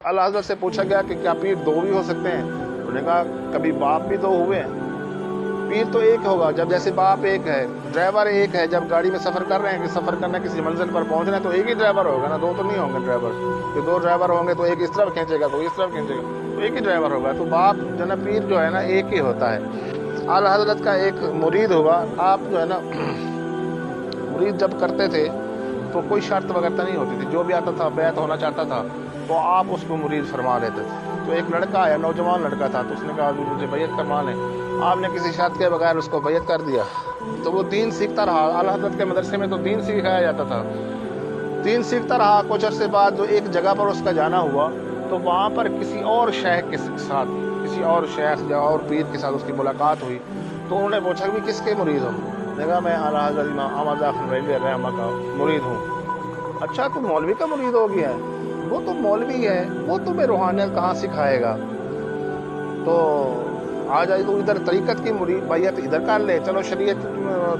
अल्लाह हज़रत से पूछा गया कि क्या पीर दो भी हो सकते हैं? उन्होंने कहा कभी बाप भी दो हुए हैं, पीर तो एक होगा। जब जैसे बाप एक है, ड्राइवर एक है, जब गाड़ी में सफ़र कर रहे हैं कि सफ़र करना किसी मंजिल पर पहुंचना है तो एक ही ड्राइवर होगा ना, दो तो नहीं होंगे ड्राइवर। कि दो ड्राइवर होंगे तो एक इस तरफ खींचेगा तो इस तरफ खींचेगा, तो एक ही ड्राइवर होगा। तो बाप जो है ना, पीर जो है ना एक ही होता है। आला हज़रत का एक मुरीद हुआ। आप जो है ना मुरीद जब करते थे तो कोई शर्त वगैरह नहीं होती थी, जो भी आता था बैत होना चाहता था तो आप उसको मुरीद फरमा लेते थे। तो एक लड़का आया, नौजवान लड़का था, तो उसने कहा मुझे बैत करवा लें। आपने किसी शर्त के बगैर उसको बैत कर दिया तो वो दीन सीखता रहा। आला हज़रत के मदरसे में तो दीन सिखाया जाता था, दीन सीखता रहा। कुछ अरसे बाद जो एक जगह पर उसका जाना हुआ तो वहाँ पर किसी और शेख के साथ, किसी और शेख या और पीर के साथ उसकी मुलाकात हुई। तो उन्होंने पूछा कि किसके मुरीद हो? देखा मैं आला हज़रत इमाम अहमद ज़ाफ़र रज़ी रहमा का मुरीद हूँ। अच्छा तुम मौलवी का मुरीद हो गया है? वो तो मौलवी है, वो तुम्हें रूहानियत कहाँ सिखाएगा? तो आ जाए तो इधर तरीक़त की मुरीद बैयत इधर कर ले, चलो शरीयत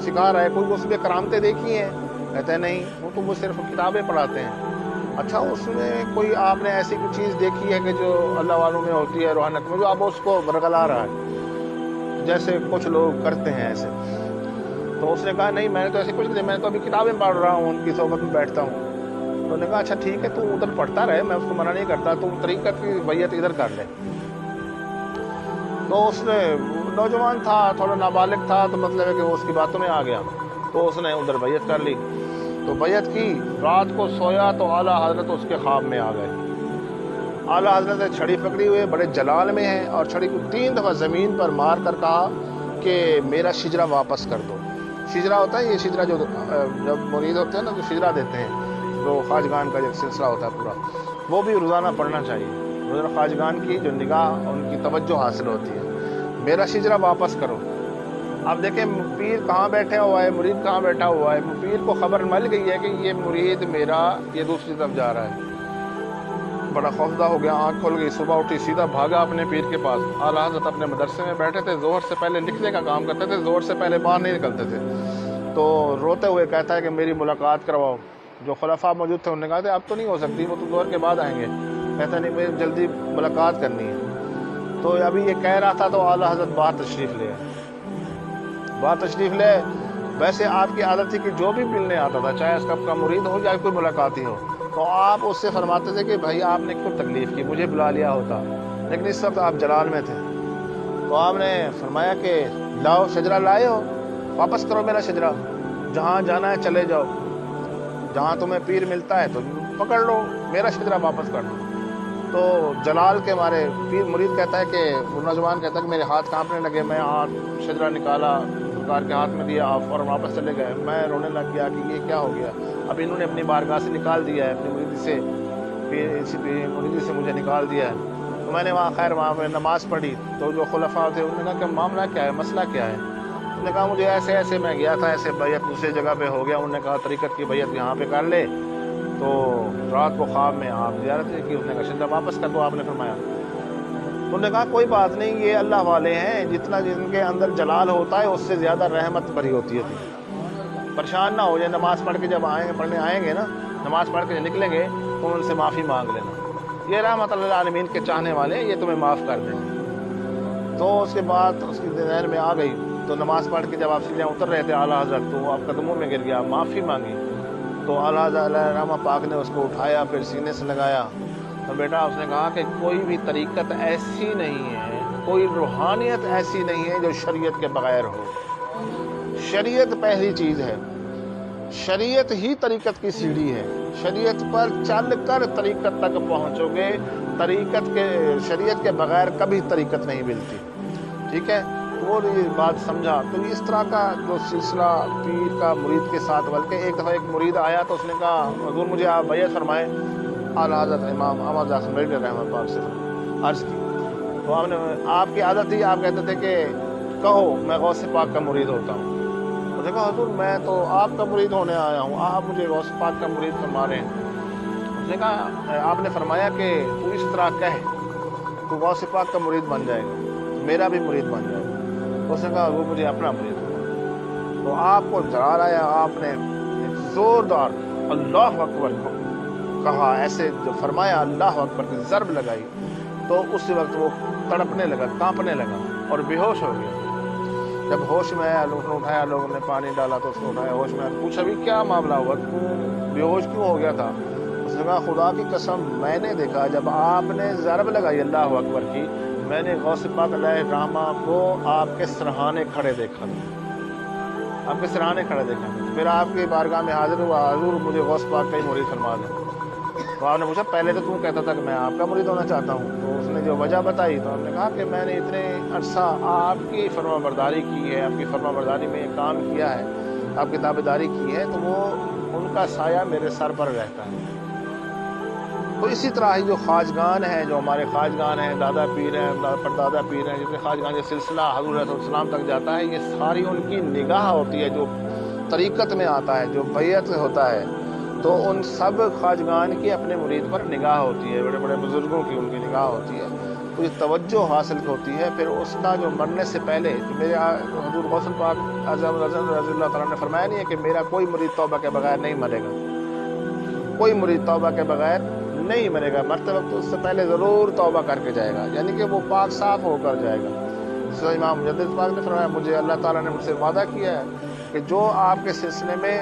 सिखा रहा है, कोई उसमें करामतें देखी हैं? कहते हैं नहीं, वो तो वो सिर्फ किताबें पढ़ाते हैं। अच्छा उसमें कोई आपने ऐसी कोई चीज़ देखी है कि जो अल्लाह वालों में होती है रूहानियत में, जो अब उसको बरगला रहा है जैसे कुछ लोग करते हैं ऐसे? तो उसने कहा नहीं मैंने तो ऐसे कुछ नहीं, मैं तो अभी किताबें पढ़ रहा हूँ, उनकी सोबत में बैठता हूँ। तो उन्होंने कहा अच्छा ठीक है, तू उधर पढ़ता रहे, मैं उसको मना नहीं करता, तू तरीक़त की बैयत इधर कर ले। तो उसने, नौजवान था, थोड़ा नाबालिग था, तो मतलब है कि वो उसकी बातों में आ गया, तो उसने उधर बैयत कर ली। तो बैयत की, रात को सोया तो आला हज़रत उसके ख्वाब में आ गए। आला हज़रत ने छड़ी पकड़ी हुई, बड़े जलाल में है, और छड़ी को 3 दफ़ा ज़मीन पर मार कर कहा कि मेरा शिजरा वापस कर दो। शिजरा होता है ये शिजरा जो जब मुरीद होते हैं ना तो शिजरा देते हैं, तो ख्वाजगान का जो सिलसिला होता है पूरा, वो भी रोज़ाना पढ़ना चाहिए। रोज़ाना ख्वाजगान की जो निगाह, उनकी तवज्जो हासिल होती है। मेरा शिजरा वापस करो। अब देखें पीर कहाँ बैठा हुआ है, मुरीद कहाँ बैठा हुआ है। पीर को खबर मिल गई है कि ये मुरीद मेरा ये दूसरी तरफ जा रहा है। बड़ा खौफदा हो गया, आँख खुल गई, सुबह उठी, सीधा भागा अपने पीर के पास। आला हज़रत अपने मदरसे में बैठे थे, ज़ोहर से पहले लिखने का काम करते थे, ज़ोहर से पहले बाहर नहीं निकलते थे। तो रोते हुए कहता है कि मेरी मुलाकात करवाओ। जो खुलफा मौजूद थे उन्होंने कहा था अब तो नहीं हो सकती, वो तो ज़ोहर के बाद आएंगे। कहता नहीं मुझे जल्दी मुलाकात करनी है। तो अभी ये कह रहा था तो आला हज़रत बाहर तशरीफ़ ले आए। बाहर तशरीफ़ ले, वैसे आपकी आदत थी कि जो भी मिलने आता था, चाहे उसका आपका मुरीद हो या कोई मुलाकाती हो, तो आप उससे फरमाते थे कि भाई आपने क्यों तकलीफ़ की, मुझे बुला लिया होता। लेकिन इस वक्त आप जलाल में थे, तो आपने फरमाया कि लाओ शजरा लाए हो, वापस करो मेरा शजरा, जहाँ जाना है चले जाओ, जहाँ तुम्हें पीर मिलता है तो पकड़ लो, मेरा शजरा वापस कर दो। तो जलाल के मारे पीर मुरीद कहता है कि वो नौजवान कहता है कि मेरे हाथ कांपने लगे, मैं हाथ शजरा निकाला, सरकार के हाथ में दिया, आप और वापस चले गए। मैं रोने लग गया कि ये क्या हो गया, अब इन्होंने अपनी बारगाह से निकाल दिया है, अपनी मुरीदी से, मुरीदी से मुझे निकाल दिया है। तो मैंने वहाँ खैर वहाँ पर नमाज़ पढ़ी, तो जो खुलफा थे उन्होंने कहा कि मामला क्या है, मसला क्या है? उन्होंने कहा मुझे ऐसे ऐसे मैं गया था, ऐसे बैयत दूसरी जगह पे हो गया। उन्होंने कहा तरीक़त की बैयत यहाँ पे कर ले। तो रात को ख्वाब में आप ज़ियारत की, उसने कहा शिजरा वापस कर दो, आपने फरमाया। तो उन्होंने कहा कोई बात नहीं, ये अल्लाह वाले हैं, जितना जिनके अंदर जलाल होता है उससे ज़्यादा रहमत भरी होती है। परेशान ना हो जाए, नमाज़ पढ़ के जब आएंगे, पढ़ने आएंगे ना, नमाज़ पढ़ के निकलेंगे तो उनसे माफ़ी मांग लेना, ये रहमत अल्लाह आलमीन के चाहने वाले, ये तुम्हें माफ़ कर देंगे। तो उसके बाद उसकी ज़हन में आ गई, तो नमाज़ पढ़ के जब आप सीधे उतर रहे थे आला हज़रत, तो आप कदमों में गिर गया, माफ़ी मांगी। तो आला हज़रत पाक ने उसको उठाया, फिर सीने से लगाया। तो बेटा उसने कहा कि कोई भी तरीक़त ऐसी नहीं है, कोई रूहानियत ऐसी नहीं है जो शरीयत के बग़ैर हो। शरीयत पहली चीज़ है, शरीयत ही तरीक़त की सीढ़ी है। शरीयत पर चल कर तरीक़त तक पहुँचोगे, तरीक़त के शरीयत के बग़ैर कभी तरीक़त नहीं मिलती। ठीक है, वो ये बात समझा। तो इस तरह का जो सिलसिला पीर का मुरीद के साथ, बल्कि एक दफ़ा एक मुरीद आया तो उसने कहा हुज़ूर मुझे आप बैयत फरमाएं। आला हज़रत इमाम अहमद ज़ाफ़र रज़ी रहमत पाक से अर्ज़ की। तो आपने, आपकी आदत थी, आप कहते थे कि कहो मैं गौस पाक का मुरीद होता हूँ। तो देखा हुज़ूर मैं तो आपका मुरीद होने आया हूँ, आप मुझे गौस पाक का मुरीद फरमा रहे हैं। उसने कहा आपने फरमाया कि तू इस तरह कह, तू गौस पाक का मुरीद बन जाएगा, मेरा भी मुरीद बन जाएगा। उसने कहा वो मुझे अपना मुरीद होगा। तो आपको जलाल आया, आपने एक ज़ोरदार अल्लाह अकबर को کہا، ایسے جو فرمایا اللہ اکبر کی ضرب لگائی، تو اس وقت وہ تڑپنے لگا، کانپنے لگا اور بے ہوش ہو گیا۔ جب ہوش میں آیا، لوگوں نے اٹھایا، لوگوں نے پانی ڈالا تو اس کو اٹھایا، ہوش میں آیا، پوچھا بھی کیا معاملہ ہوا، کیوں بے ہوش کیوں ہو گیا تھا؟ اس نے کہا خدا کی قسم میں نے دیکھا جب آپ نے ضرب لگائی اللہ اکبر کی، میں نے غوث پاک علیہ الرحمہ کو آپ کے سرہانے کھڑے دیکھا، آپ کے سرہانے کھڑے دیکھا، پھر آپ کی بارگاہ میں حاضر ہوا، حضور مجھے غوث پاک کا ہی مرید فرما دیں۔ تو آپ نے پوچھا پہلے تو کہتا تھا کہ میں آپ کا مرید ہونا چاہتا ہوں، تو اس نے جو وجہ بتائی تو ہم نے کہا کہ میں نے اتنے عرصہ آپ کی فرما برداری کی ہے، آپ کی فرما برداری میں یہ کام کیا ہے، آپ کی تابعداری کی ہے، تو وہ ان کا سایہ میرے سر پر رہتا ہے۔ تو اسی طرح ہی جو خواجگان ہیں، جو ہمارے خواجگان ہیں، دادا پیر ہیں، پردادا پیر ہیں، جتنے خواجگان جو سلسلہ حضور علیہ السلام تک جاتا ہے، یہ ساری ان کی نگاہ ہوتی ہے، جو طریقت میں آتا ہے، جو بیعت ہوتا ہے، تو ان سب خواجگان کی اپنے مرید پر نگاہ ہوتی ہے، بڑے بڑے بزرگوں کی ان کی نگاہ ہوتی ہے، تو یہ توجہ حاصل ہوتی ہے۔ پھر اس کا جو مرنے سے پہلے میرے حضور غوث پاک اعظم رضی اللہ تعالیٰ نے فرمایا نہیں ہے کہ میرا کوئی مرید توبہ کے بغیر نہیں مرے گا، کوئی مرید توبہ کے بغیر نہیں مرے گا، مرتے وقت اس سے پہلے ضرور توبہ کر کے جائے گا، یعنی کہ وہ پاک صاف ہو کر جائے گا۔ سو امام مجدد پاک نے فرمایا مجھے اللہ تعالیٰ نے مجھ سے وعدہ کیا ہے کہ جو آپ کے سلسلے میں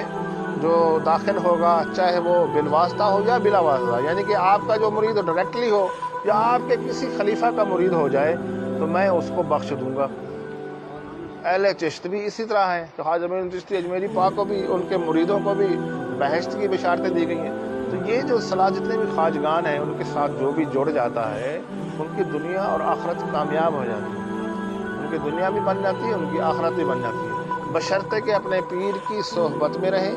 جو داخل ہوگا، چاہے وہ بالواسطہ ہو یا بلا واسطہ، یعنی کہ آپ کا جو مرید ڈائریکٹلی ہو یا آپ کے کسی خلیفہ کا مرید ہو جائے، تو میں اس کو بخش دوں گا۔ اہل چشت بھی اسی طرح ہیں کہ خواجہ معین چشتی اجمیری پاک کو بھی ان کے مریدوں کو بھی بہشت کی بشارتیں دی گئی ہیں۔ تو یہ جو جتنے بھی خواجگان ہیں ان کے ساتھ جو بھی جڑ جاتا ہے، ان کی دنیا اور آخرت کامیاب ہو جاتی ہے، ان کی دنیا بھی بن جاتی ہے، ان کی آخرت بھی بن جاتی ہے، بشرطے کہ اپنے پیر کی صحبت میں رہے،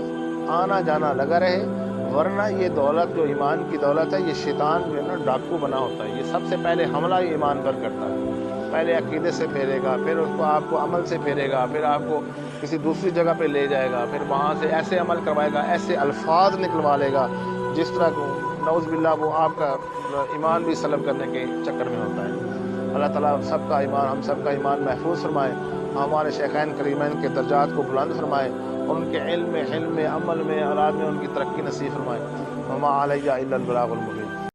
آنا جانا لگا رہے، ورنہ یہ دولت جو ایمان کی دولت ہے، یہ شیطان جو ہے نا ڈاکو بنا ہوتا ہے، یہ سب سے پہلے حملہ ہی ایمان پر کرتا ہے، پہلے عقیدے سے پھیرے گا، پھر اس کو آپ کو عمل سے پھیرے گا، پھر آپ کو کسی دوسری جگہ پہ لے جائے گا، پھر وہاں سے ایسے عمل کروائے گا، ایسے الفاظ نکلوا لے گا جس طرح کو نعوذ باللہ وہ آپ کا ایمان بھی سلب کرنے کے چکر میں ہوتا ہے۔ اللہ تعالیٰ سب کا ایمان، ہم سب کا ایمان محفوظ فرمائے، ہمارے شیخین کریمین کے درجات کو بلند فرمائے، اور ان کے علم میں، عمل میں، اولاد میں ان کی ترقی نصیب فرمائے۔ وما علیہ الا البلاغ المبین۔